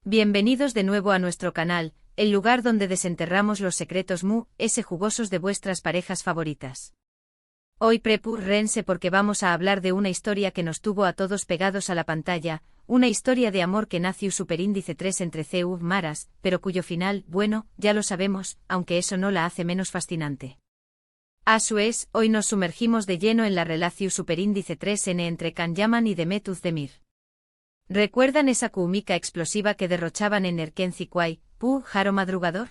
Bienvenidos de nuevo a nuestro canal, el lugar donde desenterramos los secretos jugosos de vuestras parejas favoritas. Hoy prepárense porque vamos a hablar de una historia que nos tuvo a todos pegados a la pantalla, una historia de amor que nació superíndice 3 entre CU Maras, pero cuyo final, bueno, ya lo sabemos, aunque eso no la hace menos fascinante. A su vez, hoy nos sumergimos de lleno en la relación superíndice 3N entre Can Yaman y Demet Özdemir. ¿Recuerdan esa química explosiva que derrochaban en Erkenci Quay, Jaro Madrugador?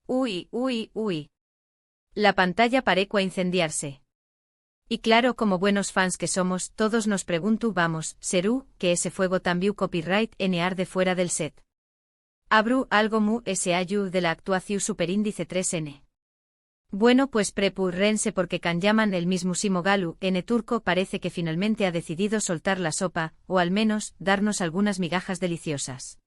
Uy. La pantalla parecía incendiarse. Y claro, como buenos fans que somos, todos nos preguntamos, ¿serú que ese fuego también copyright en arde fuera del set? ¿Habrú algo ese ayu de la actuación superíndice 3N? Bueno, pues prepárense porque Can Yaman, el mismísimo Galu, N turco, parece que finalmente ha decidido soltar la sopa, o al menos, darnos algunas migajas deliciosas.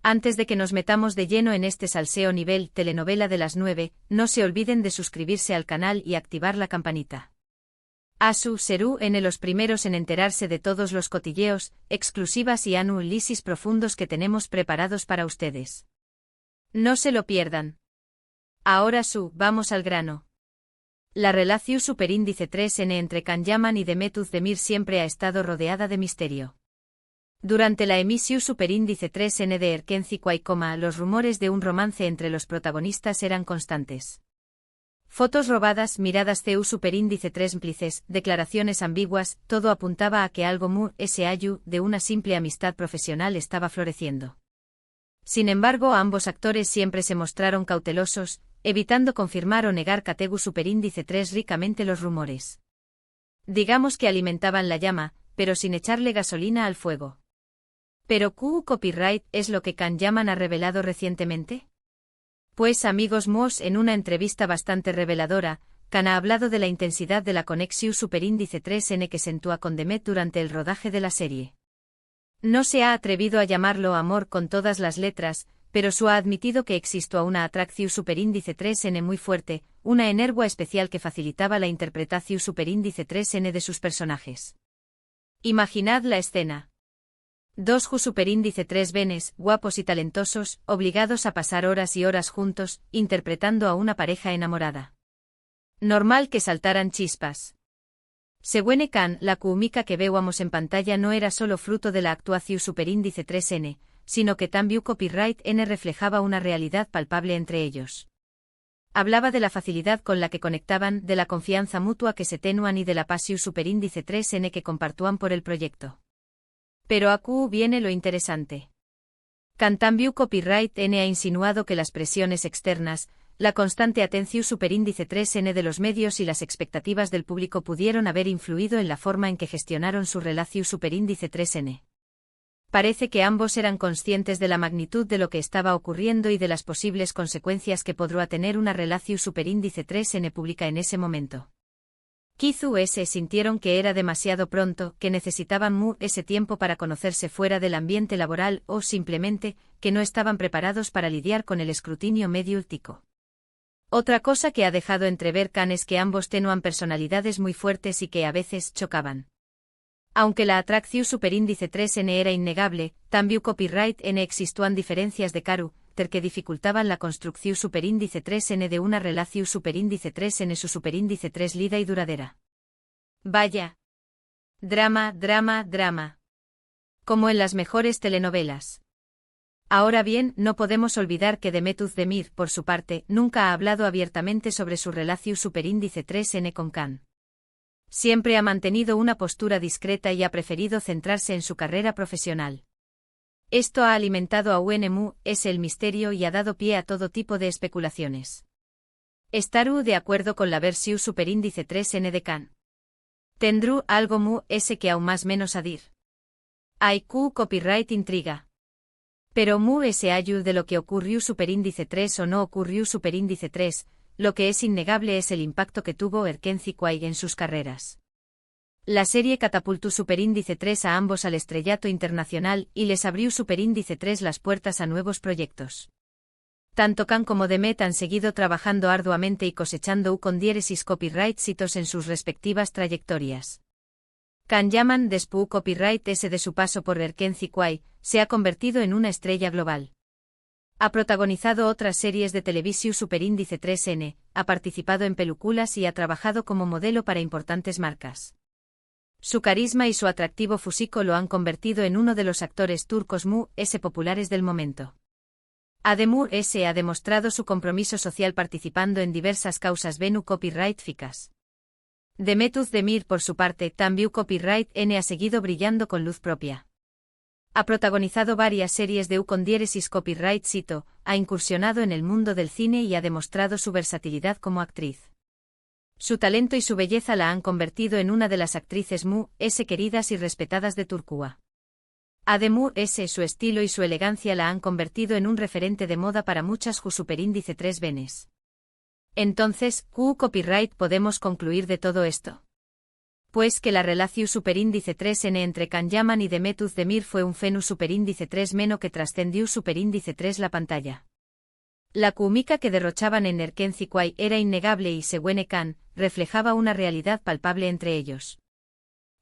Antes de que nos metamos de lleno en este salseo nivel telenovela de las 9, no se olviden de suscribirse al canal y activar la campanita. Serú los primeros en enterarse de todos los cotilleos, exclusivas y análisis profundos que tenemos preparados para ustedes. No se lo pierdan. Ahora vamos al grano. La relación superíndice 3N entre Can Yaman y Demet Özdemir siempre ha estado rodeada de misterio. Durante la emisión superíndice 3N de Erkenci Quay, los rumores de un romance entre los protagonistas eran constantes. Fotos robadas, miradas CU superíndice 3 cómplices, declaraciones ambiguas, todo apuntaba a que algo ese ayu de una simple amistad profesional estaba floreciendo. Sin embargo, ambos actores siempre se mostraron cautelosos, evitando confirmar o negar Categu superíndice 3 ricamente los rumores. Digamos que alimentaban la llama, pero sin echarle gasolina al fuego. ¿Pero copyright es lo que Can Yaman ha revelado recientemente? Pues amigos en una entrevista bastante reveladora, Can ha hablado de la intensidad de la conexión superíndice 3N que sentúa con Demet durante el rodaje de la serie. No se ha atrevido a llamarlo amor con todas las letras, pero ha admitido que existió una atracción superíndice 3N muy fuerte, una energía especial que facilitaba la interpretación superíndice 3N de sus personajes. Imaginad la escena. Dos superíndice 3 venes, guapos y talentosos, obligados a pasar horas y horas juntos, interpretando a una pareja enamorada. Normal que saltaran chispas. Según Can, la química que veíamos en pantalla no era solo fruto de la actuación superíndice 3N, sino que también copyright N reflejaba una realidad palpable entre ellos. Hablaba de la facilidad con la que conectaban, de la confianza mutua que se tenuan y de la pasión superíndice 3N que compartúan por el proyecto. Pero aquí viene lo interesante. Can también copyright N ha insinuado que las presiones externas, la constante atención superíndice 3N de los medios y las expectativas del público pudieron haber influido en la forma en que gestionaron su relación superíndice 3N. Parece que ambos eran conscientes de la magnitud de lo que estaba ocurriendo y de las posibles consecuencias que podría tener una relación superíndice 3N pública en ese momento. Quizás sintieron que era demasiado pronto, que necesitaban ese tiempo para conocerse fuera del ambiente laboral o simplemente, que no estaban preparados para lidiar con el escrutinio mediático. Otra cosa que ha dejado entrever Can es que ambos tenían personalidades muy fuertes y que a veces chocaban. Aunque la atracción superíndice 3N era innegable, también copyright N existían diferencias de carácter que dificultaban la construcción superíndice 3N de una relación superíndice 3N su superíndice 3 lida y duradera. Vaya. Drama. Como en las mejores telenovelas. Ahora bien, no podemos olvidar que Demet Özdemir, por su parte, nunca ha hablado abiertamente sobre su relación superíndice 3N con Can. Siempre ha mantenido una postura discreta y ha preferido centrarse en su carrera profesional. Esto ha alimentado a el misterio y ha dado pie a todo tipo de especulaciones. ¿Estarú de acuerdo con la versión superíndice 3N de Can? ¿Tendrú algo ese que aún más menos adir? Hay copyright intriga. Pero ese ayu de lo que ocurrió superíndice 3 o no ocurrió superíndice 3, lo que es innegable es el impacto que tuvo Erkenci Quay en sus carreras. La serie catapultó superíndice 3 a ambos al estrellato internacional y les abrió superíndice 3 las puertas a nuevos proyectos. Tanto Can como Demet han seguido trabajando arduamente y cosechando con diéresis copyright hitos en sus respectivas trayectorias. Can Yaman después copyright ese de su paso por Erkenci Quay, se ha convertido en una estrella global. Ha protagonizado otras series de televisión Superíndice 3N, ha participado en películas y ha trabajado como modelo para importantes marcas. Su carisma y su atractivo físico lo han convertido en uno de los actores turcos más populares del momento. Ademur ha demostrado su compromiso social participando en diversas causas Venu Copyright Ficas. Demet Özdemir, por su parte, también Copyright N ha seguido brillando con luz propia. Ha protagonizado varias series de con diéresis Copyright Cito, ha incursionado en el mundo del cine y ha demostrado su versatilidad como actriz. Su talento y su belleza la han convertido en una de las actrices queridas y respetadas de Turquía. Ademur su estilo y su elegancia la han convertido en un referente de moda para muchas Superíndice 3 venes. Entonces, copyright podemos concluir de todo esto? Pues que la relación Superíndice 3N entre Can Yaman y Demet Özdemir fue un fenómeno Superíndice 3 meno que trascendió Superíndice 3 la pantalla. La química que derrochaban en Erkenci era innegable y según Can, reflejaba una realidad palpable entre ellos.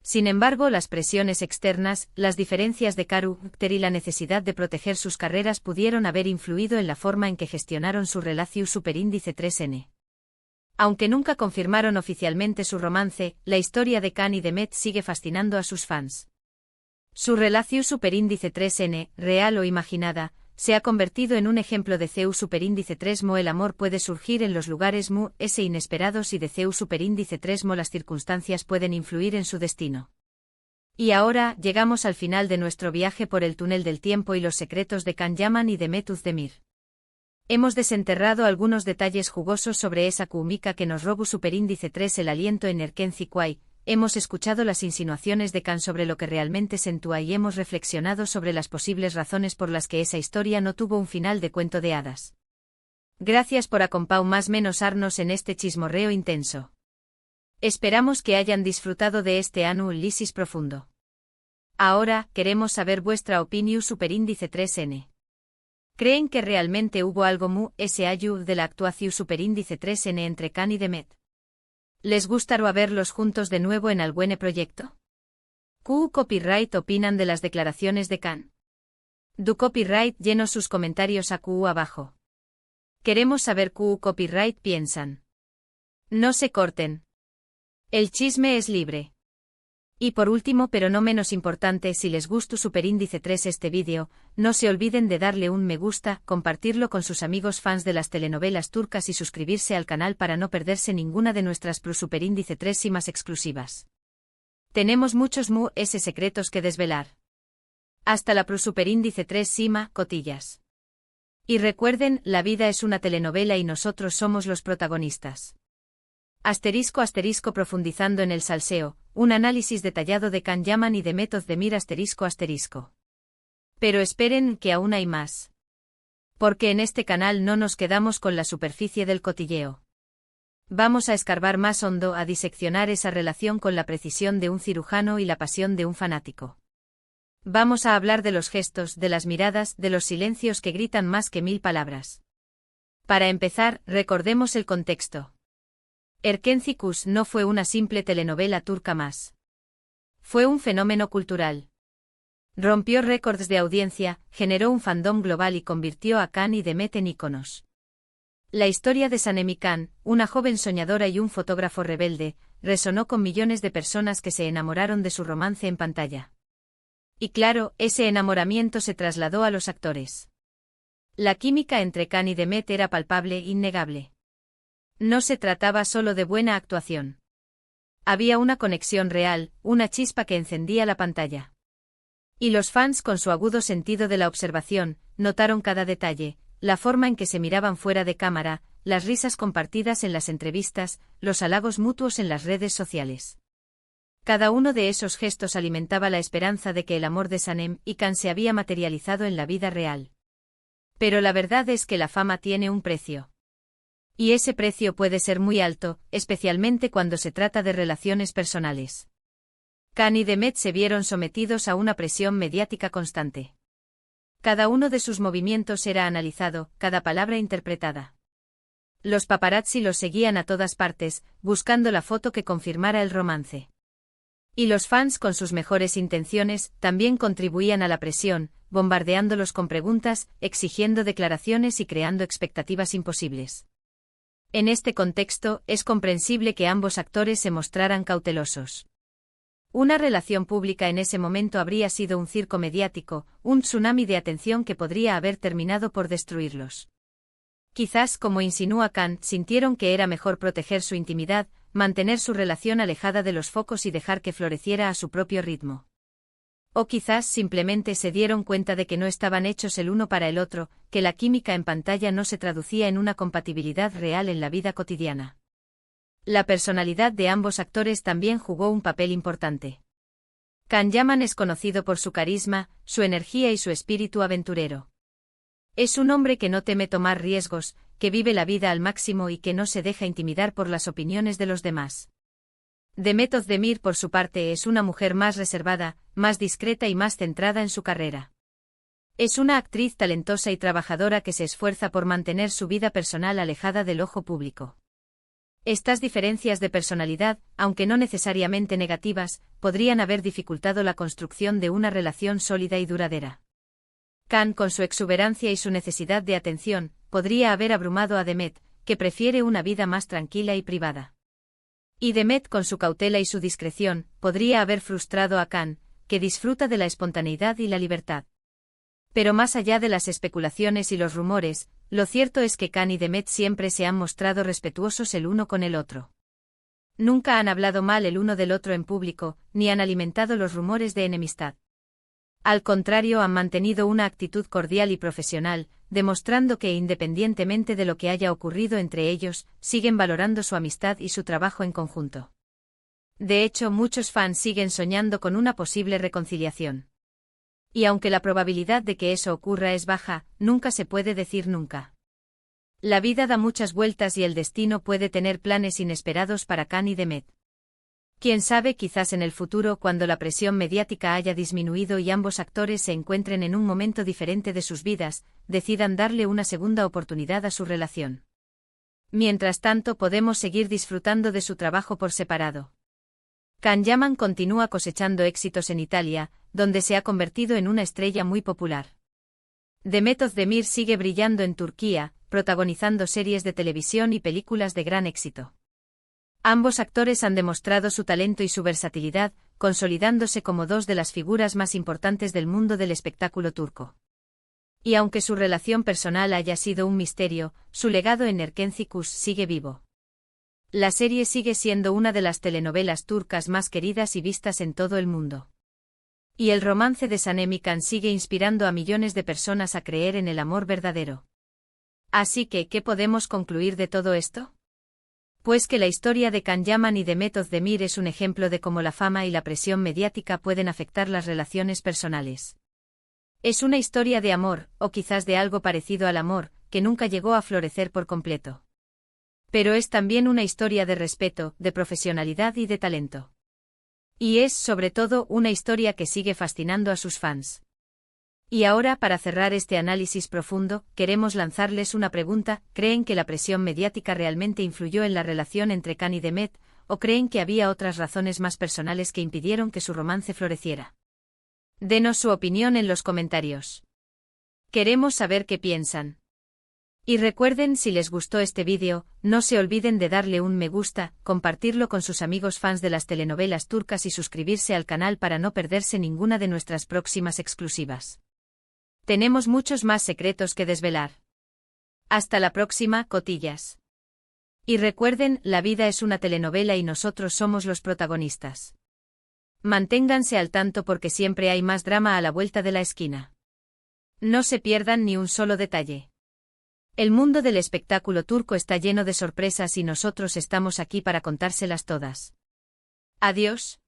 Sin embargo, las presiones externas, las diferencias de carácter y la necesidad de proteger sus carreras pudieron haber influido en la forma en que gestionaron su relación Superíndice 3N. Aunque nunca confirmaron oficialmente su romance, la historia de Can y Demet sigue fascinando a sus fans. Su relación Superíndice 3N, real o imaginada, se ha convertido en un ejemplo de CEU Superíndice 3 mo. El amor puede surgir en los lugares inesperados y de CEU Superíndice 3 mo las circunstancias pueden influir en su destino. Y ahora, llegamos al final de nuestro viaje por el túnel del tiempo y los secretos de Can Yaman y Demet Özdemir. Hemos desenterrado algunos detalles jugosos sobre esa química que nos robó Superíndice 3 el aliento en Erkenci, hemos escuchado las insinuaciones de Can sobre lo que realmente sentía y hemos reflexionado sobre las posibles razones por las que esa historia no tuvo un final de cuento de hadas. Gracias por acompañarnos en este chismorreo intenso. Esperamos que hayan disfrutado de este análisis profundo. Ahora, queremos saber vuestra opinión Superíndice 3N. ¿Creen que realmente hubo algo de la actuación Superíndice 3N entre Can y Demet? ¿Les gustaría verlos juntos de nuevo en algún proyecto? ¿Qué copyright opinan de las declaraciones de Can? Du copyright llenos sus comentarios abajo. Queremos saber qué copyright piensan. No se corten. El chisme es libre. Y por último pero no menos importante, si les gustó Superíndice 3 este vídeo, no se olviden de darle un me gusta, compartirlo con sus amigos fans de las telenovelas turcas y suscribirse al canal para no perderse ninguna de nuestras Superíndice 3 y más exclusivas. Tenemos muchos secretos que desvelar. Hasta la Superíndice 3 Sima, cotillas. Y recuerden, la vida es una telenovela y nosotros somos los protagonistas. *** profundizando en el salseo, un análisis detallado de Can Yaman y Demet Özdemir ***. Pero esperen, que aún hay más. Porque en este canal no nos quedamos con la superficie del cotilleo. Vamos a escarbar más hondo, a diseccionar esa relación con la precisión de un cirujano y la pasión de un fanático. Vamos a hablar de los gestos, de las miradas, de los silencios que gritan más que 1000 palabras. Para empezar, recordemos el contexto. Erkenci no fue una simple telenovela turca más. Fue un fenómeno cultural. Rompió récords de audiencia, generó un fandom global y convirtió a Can y Demet en íconos. La historia de Sanem y Can, una joven soñadora y un fotógrafo rebelde, resonó con millones de personas que se enamoraron de su romance en pantalla. Y claro, ese enamoramiento se trasladó a los actores. La química entre Can y Demet era palpable e innegable. No se trataba solo de buena actuación. Había una conexión real, una chispa que encendía la pantalla. Y los fans, con su agudo sentido de la observación, notaron cada detalle, la forma en que se miraban fuera de cámara, las risas compartidas en las entrevistas, los halagos mutuos en las redes sociales. Cada uno de esos gestos alimentaba la esperanza de que el amor de Sanem y Can se había materializado en la vida real. Pero la verdad es que la fama tiene un precio. Y ese precio puede ser muy alto, especialmente cuando se trata de relaciones personales. Can y Demet se vieron sometidos a una presión mediática constante. Cada uno de sus movimientos era analizado, cada palabra interpretada. Los paparazzi los seguían a todas partes, buscando la foto que confirmara el romance. Y los fans con sus mejores intenciones también contribuían a la presión, bombardeándolos con preguntas, exigiendo declaraciones y creando expectativas imposibles. En este contexto, es comprensible que ambos actores se mostraran cautelosos. Una relación pública en ese momento habría sido un circo mediático, un tsunami de atención que podría haber terminado por destruirlos. Quizás, como insinúa Khan, sintieron que era mejor proteger su intimidad, mantener su relación alejada de los focos y dejar que floreciera a su propio ritmo. O quizás simplemente se dieron cuenta de que no estaban hechos el uno para el otro, que la química en pantalla no se traducía en una compatibilidad real en la vida cotidiana. La personalidad de ambos actores también jugó un papel importante. Can Yaman es conocido por su carisma, su energía y su espíritu aventurero. Es un hombre que no teme tomar riesgos, que vive la vida al máximo y que no se deja intimidar por las opiniones de los demás. Demet Özdemir, por su parte, es una mujer más reservada, más discreta y más centrada en su carrera. Es una actriz talentosa y trabajadora que se esfuerza por mantener su vida personal alejada del ojo público. Estas diferencias de personalidad, aunque no necesariamente negativas, podrían haber dificultado la construcción de una relación sólida y duradera. Khan, con su exuberancia y su necesidad de atención, podría haber abrumado a Demet, que prefiere una vida más tranquila y privada. Y Demet, con su cautela y su discreción, podría haber frustrado a Khan, que disfruta de la espontaneidad y la libertad. Pero más allá de las especulaciones y los rumores, lo cierto es que Khan y Demet siempre se han mostrado respetuosos el uno con el otro. Nunca han hablado mal el uno del otro en público, ni han alimentado los rumores de enemistad. Al contrario, han mantenido una actitud cordial y profesional, demostrando que independientemente de lo que haya ocurrido entre ellos, siguen valorando su amistad y su trabajo en conjunto. De hecho, muchos fans siguen soñando con una posible reconciliación. Y aunque la probabilidad de que eso ocurra es baja, nunca se puede decir nunca. La vida da muchas vueltas y el destino puede tener planes inesperados para Khan y Demet. Quién sabe, quizás en el futuro, cuando la presión mediática haya disminuido y ambos actores se encuentren en un momento diferente de sus vidas, decidan darle una segunda oportunidad a su relación. Mientras tanto, podemos seguir disfrutando de su trabajo por separado. Can Yaman continúa cosechando éxitos en Italia, donde se ha convertido en una estrella muy popular. Demet Özdemir sigue brillando en Turquía, protagonizando series de televisión y películas de gran éxito. Ambos actores han demostrado su talento y su versatilidad, consolidándose como dos de las figuras más importantes del mundo del espectáculo turco. Y aunque su relación personal haya sido un misterio, su legado en Erkenci sigue vivo. La serie sigue siendo una de las telenovelas turcas más queridas y vistas en todo el mundo. Y el romance de Sanem y Can sigue inspirando a millones de personas a creer en el amor verdadero. Así que, ¿qué podemos concluir de todo esto? Pues que la historia de Can Yaman y Demet Özdemir es un ejemplo de cómo la fama y la presión mediática pueden afectar las relaciones personales. Es una historia de amor, o quizás de algo parecido al amor, que nunca llegó a florecer por completo. Pero es también una historia de respeto, de profesionalidad y de talento. Y es, sobre todo, una historia que sigue fascinando a sus fans. Y ahora, para cerrar este análisis profundo, queremos lanzarles una pregunta: ¿creen que la presión mediática realmente influyó en la relación entre Can y Demet, o creen que había otras razones más personales que impidieron que su romance floreciera? Denos su opinión en los comentarios. Queremos saber qué piensan. Y recuerden, si les gustó este vídeo, no se olviden de darle un me gusta, compartirlo con sus amigos fans de las telenovelas turcas y suscribirse al canal para no perderse ninguna de nuestras próximas exclusivas. Tenemos muchos más secretos que desvelar. Hasta la próxima, cotillas. Y recuerden, la vida es una telenovela y nosotros somos los protagonistas. Manténganse al tanto porque siempre hay más drama a la vuelta de la esquina. No se pierdan ni un solo detalle. El mundo del espectáculo turco está lleno de sorpresas y nosotros estamos aquí para contárselas todas. Adiós.